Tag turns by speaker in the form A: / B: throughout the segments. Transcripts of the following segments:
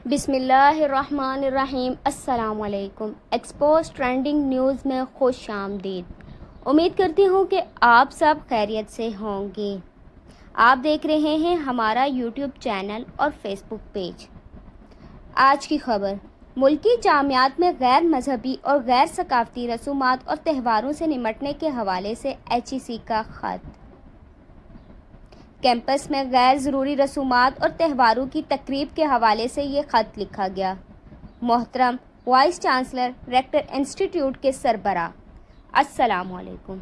A: بسم اللہ الرحمن الرحیم۔ السلام علیکم۔ ایکسپوز ٹرینڈنگ نیوز میں خوش آمدید۔ امید کرتی ہوں کہ آپ سب خیریت سے ہوں گے۔ آپ دیکھ رہے ہیں ہمارا یوٹیوب چینل اور فیس بک پیج۔ آج کی خبر، ملکی جامعات میں غیر مذہبی اور غیر ثقافتی رسومات اور تہواروں سے نمٹنے کے حوالے سے HEC کا خط۔ کیمپس میں غیر ضروری رسومات اور تہواروں کی تقریب کے حوالے سے یہ خط لکھا گیا۔ محترم وائس چانسلر ریکٹر انسٹی ٹیوٹ کے سربراہ، السلام علیکم۔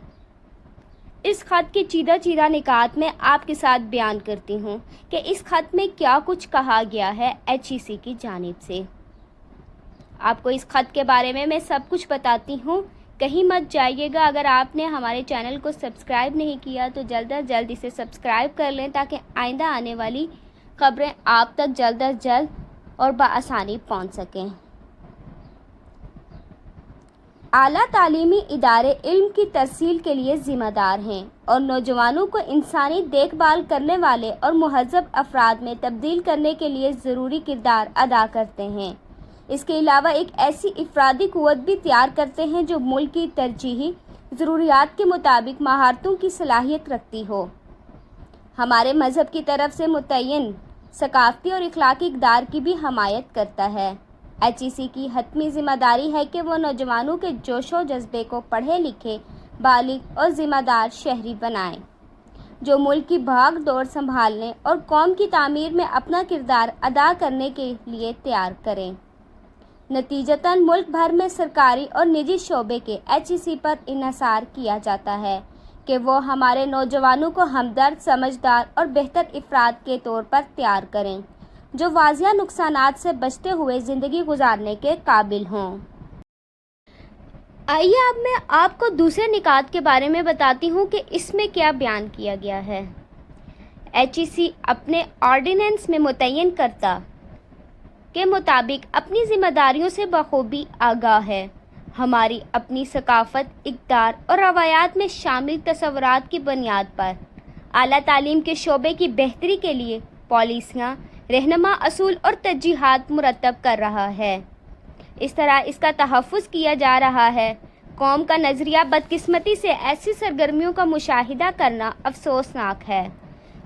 A: اس خط کے چیدہ نکات میں آپ کے ساتھ بیان کرتی ہوں کہ اس خط میں کیا کچھ کہا گیا ہے HEC کی جانب سے۔ آپ کو اس خط کے بارے میں سب کچھ بتاتی ہوں، کہیں مت جائیے گا۔ اگر آپ نے ہمارے چینل کو سبسکرائب نہیں کیا تو جلد از جلد اسے سبسکرائب کر لیں تاکہ آئندہ آنے والی خبریں آپ تک جلد از جلد اور بآسانی پہنچ سکیں۔ اعلیٰ تعلیمی ادارے علم کی ترسیل کے لیے ذمہ دار ہیں اور نوجوانوں کو انسانی دیکھ بھال کرنے والے اور مہذب افراد میں تبدیل کرنے کے لیے ضروری کردار ادا کرتے ہیں۔ اس کے علاوہ ایک ایسی افرادی قوت بھی تیار کرتے ہیں جو ملک کی ترجیحی ضروریات کے مطابق مہارتوں کی صلاحیت رکھتی ہو۔ ہمارے مذہب کی طرف سے متعین ثقافتی اور اخلاقی اقدار کی بھی حمایت کرتا ہے۔ HEC کی حتمی ذمہ داری ہے کہ وہ نوجوانوں کے جوش و جذبے کو پڑھے لکھے، بالغ اور ذمہ دار شہری بنائیں، جو ملک کی بھاگ دوڑ سنبھالنے اور قوم کی تعمیر میں اپنا کردار ادا کرنے کے لیے تیار کریں۔ نتیجتاً ملک بھر میں سرکاری اور نجی شعبے کے HEC پر انحصار کیا جاتا ہے کہ وہ ہمارے نوجوانوں کو ہمدرد، سمجھدار اور بہتر افراد کے طور پر تیار کریں، جو واضح نقصانات سے بچتے ہوئے زندگی گزارنے کے قابل ہوں۔ آئیے اب میں آپ کو دوسرے نکات کے بارے میں بتاتی ہوں کہ اس میں کیا بیان کیا گیا ہے۔ HEC اپنے آرڈیننس میں متعین کرتا کے مطابق اپنی ذمہ داریوں سے بخوبی آگاہ ہے۔ ہماری اپنی ثقافت، اقدار اور روایات میں شامل تصورات کی بنیاد پر اعلیٰ تعلیم کے شعبے کی بہتری کے لیے پالیسیاں، رہنما اصول اور ترجیحات مرتب کر رہا ہے۔ اس طرح اس کا تحفظ کیا جا رہا ہے۔ قوم کا نظریہ بدقسمتی سے ایسی سرگرمیوں کا مشاہدہ کرنا افسوسناک ہے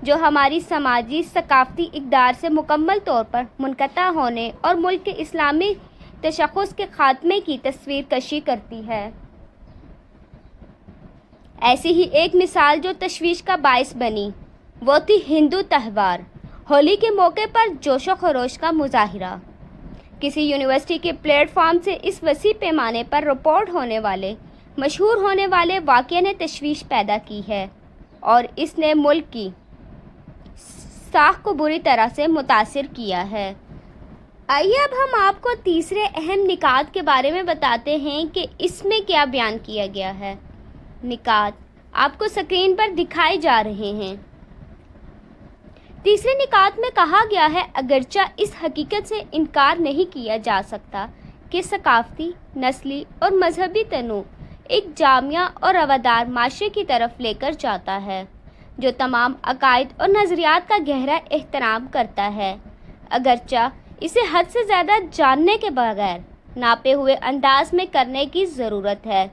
A: جو ہماری سماجی ثقافتی اقدار سے مکمل طور پر منقطع ہونے اور ملک کے اسلامی تشخص کے خاتمے کی تصویر کشی کرتی ہے۔ ایسی ہی ایک مثال جو تشویش کا باعث بنی وہ تھی ہندو تہوار ہولی کے موقع پر جوش و خروش کا مظاہرہ۔ کسی یونیورسٹی کے پلیٹ فارم سے اس وسیع پیمانے پر رپورٹ ہونے والے مشہور ہونے والے واقعے نے تشویش پیدا کی ہے اور اس نے ملک کی ساکھ کو بری طرح سے متاثر کیا ہے۔ آئیے اب ہم آپ کو تیسرے اہم نکات کے بارے میں بتاتے ہیں کہ اس میں کیا بیان کیا گیا ہے۔ نکات آپ کو سکرین پر دکھائے جا رہے ہیں۔ تیسرے نکات میں کہا گیا ہے، اگرچہ اس حقیقت سے انکار نہیں کیا جا سکتا کہ ثقافتی، نسلی اور مذہبی تنوع ایک جامع اور روادار معاشرے کی طرف لے کر جاتا ہے جو تمام عقائد اور نظریات کا گہرا احترام کرتا ہے، اگرچہ اسے حد سے زیادہ جاننے کے بغیر ناپے ہوئے انداز میں کرنے کی ضرورت ہے۔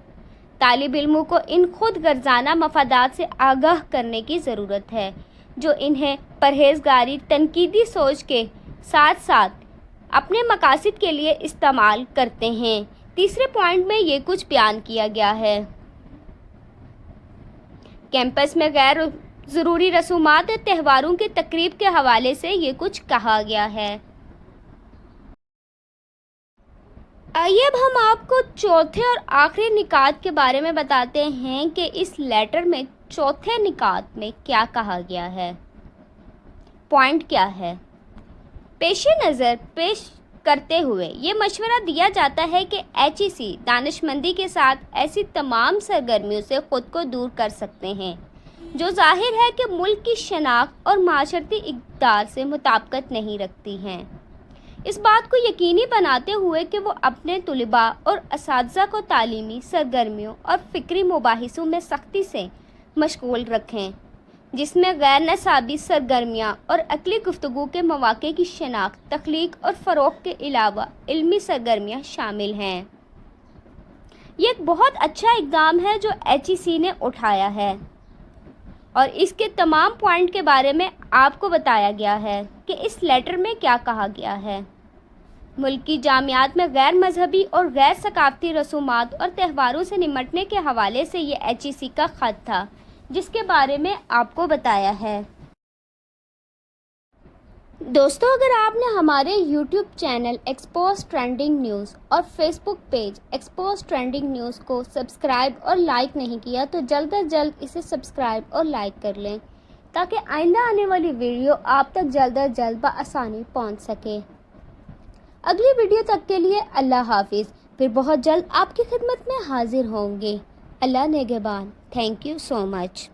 A: طالب علموں کو ان خود غرضانہ مفادات سے آگاہ کرنے کی ضرورت ہے جو انہیں پرہیزگاری، تنقیدی سوچ کے ساتھ ساتھ اپنے مقاصد کے لیے استعمال کرتے ہیں۔ تیسرے پوائنٹ میں یہ کچھ بیان کیا گیا ہے۔ کیمپس میں غیر ضروری رسومات اور تہواروں کی تقریب کے حوالے سے یہ کچھ کہا گیا ہے۔ آئیے اب ہم آپ کو چوتھے اور آخری نکات کے بارے میں بتاتے ہیں کہ اس لیٹر میں چوتھے نکات میں کیا کہا گیا ہے۔ پوائنٹ کیا ہے؟ پیش نظر پیش کرتے ہوئے یہ مشورہ دیا جاتا ہے کہ HEC دانشمندی کے ساتھ ایسی تمام سرگرمیوں سے خود کو دور کر سکتے ہیں جو ظاہر ہے کہ ملک کی شناخت اور معاشرتی اقدار سے مطابقت نہیں رکھتی ہیں، اس بات کو یقینی بناتے ہوئے کہ وہ اپنے طلباء اور اساتذہ کو تعلیمی سرگرمیوں اور فکری مباحثوں میں سختی سے مشغول رکھیں۔ جس میں غیر نصابی سرگرمیاں اور عقلی گفتگو کے مواقع کی شناخت، تخلیق اور فروغ کے علاوہ علمی سرگرمیاں شامل ہیں۔ یہ ایک بہت اچھا اقدام ہے جو HEC نے اٹھایا ہے، اور اس کے تمام پوائنٹ کے بارے میں آپ کو بتایا گیا ہے کہ اس لیٹر میں کیا کہا گیا ہے۔ ملک کی جامعات میں غیر مذہبی اور غیر ثقافتی رسومات اور تہواروں سے نمٹنے کے حوالے سے یہ HEC کا خط تھا، جس کے بارے میں آپ کو بتایا ہے۔ دوستو، اگر آپ نے ہمارے YouTube channel expose trending news اور Facebook page expose trending news کو سبسکرائب اور لائک نہیں کیا تو جلد از جلد اسے سبسکرائب اور لائک کر لیں تاکہ آئندہ آنے والی ویڈیو آپ تک جلد از جلد بآسانی پہنچ سکے۔ اگلی ویڈیو تک کے لیے اللہ حافظ، پھر بہت جلد آپ کی خدمت میں حاضر ہوں گے۔ اللہ نگہبان۔ Thank you so much.